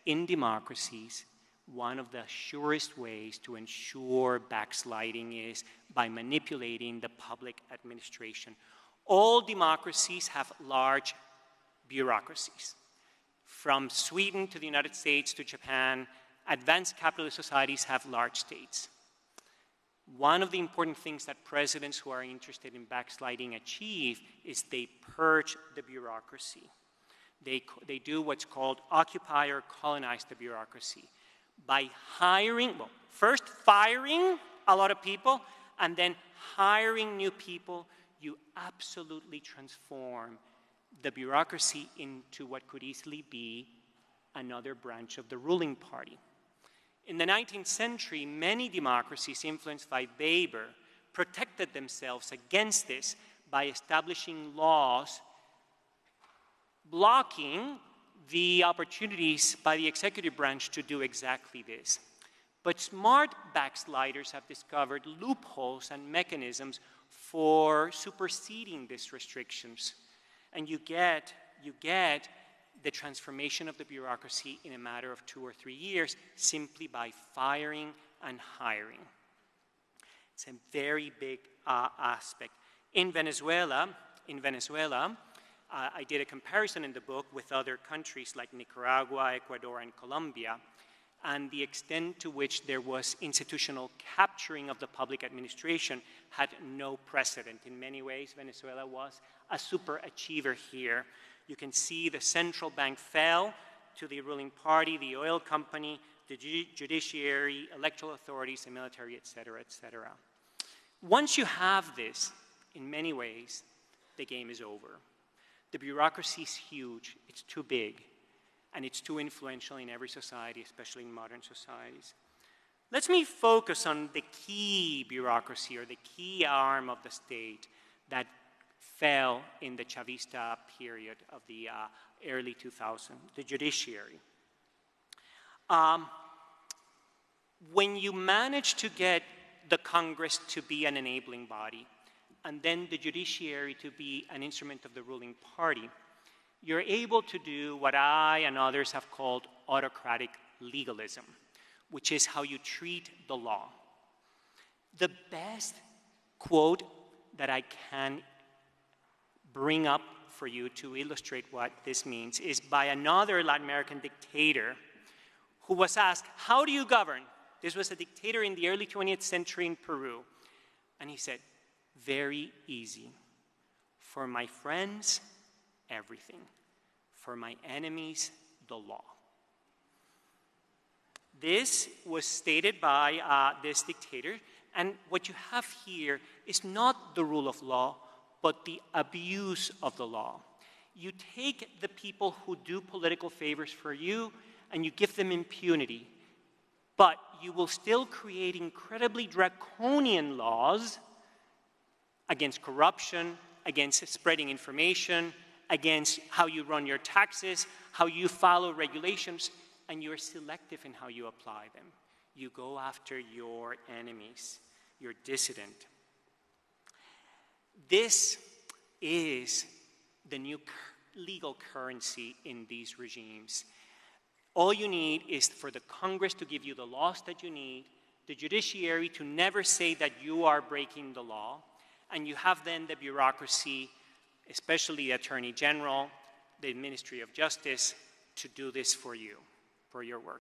in democracies, one of the surest ways to ensure backsliding is by manipulating the public administration. All democracies have large bureaucracies. From Sweden to the United States to Japan, advanced capitalist societies have large states. One of the important things that presidents who are interested in backsliding achieve is they purge the bureaucracy. They do what's called occupy or colonize the bureaucracy by hiring, well, first firing a lot of people and then hiring new people. You absolutely transform the bureaucracy into what could easily be another branch of the ruling party. In the 19th century, many democracies influenced by Weber protected themselves against this by establishing laws blocking the opportunities by the executive branch to do exactly this. But smart backsliders have discovered loopholes and mechanisms for superseding these restrictions. And you get the transformation of the bureaucracy in a matter of 2 or 3 years simply by firing and hiring. It's a very big aspect. In Venezuela, I did a comparison in the book with other countries like Nicaragua, Ecuador, and Colombia, and the extent to which there was institutional capturing of the public administration had no precedent. In many ways, Venezuela was a super achiever here. You can see the central bank fell to the ruling party, the oil company, the judiciary, electoral authorities, the military, et cetera, et cetera. Once you have this, in many ways, the game is over. The bureaucracy is huge, it's too big, and it's too influential in every society, especially in modern societies. Let me focus on the key bureaucracy or the key arm of the state that fell in the Chavista period of the early 2000s, the judiciary. When you manage to get the Congress to be an enabling body, and then the judiciary to be an instrument of the ruling party, you're able to do what I and others have called autocratic legalism, which is how you treat the law. The best quote that I can bring up for you to illustrate what this means is by another Latin American dictator who was asked, how do you govern? This was a dictator in the early 20th century in Peru. And he said, very easy. For my friends, everything. For my enemies, the law. This was stated by this dictator, and what you have here is not the rule of law, but the abuse of the law. You take the people who do political favors for you, and you give them impunity, but you will still create incredibly draconian laws against corruption, against spreading information, against how you run your taxes, how you follow regulations, and you're selective in how you apply them. You go after your enemies, your dissident. This is the new legal currency in these regimes. All you need is for the Congress to give you the laws that you need, the judiciary to never say that you are breaking the law, and you have then the bureaucracy, especially the Attorney General, the Ministry of Justice, to do this for you, for your work.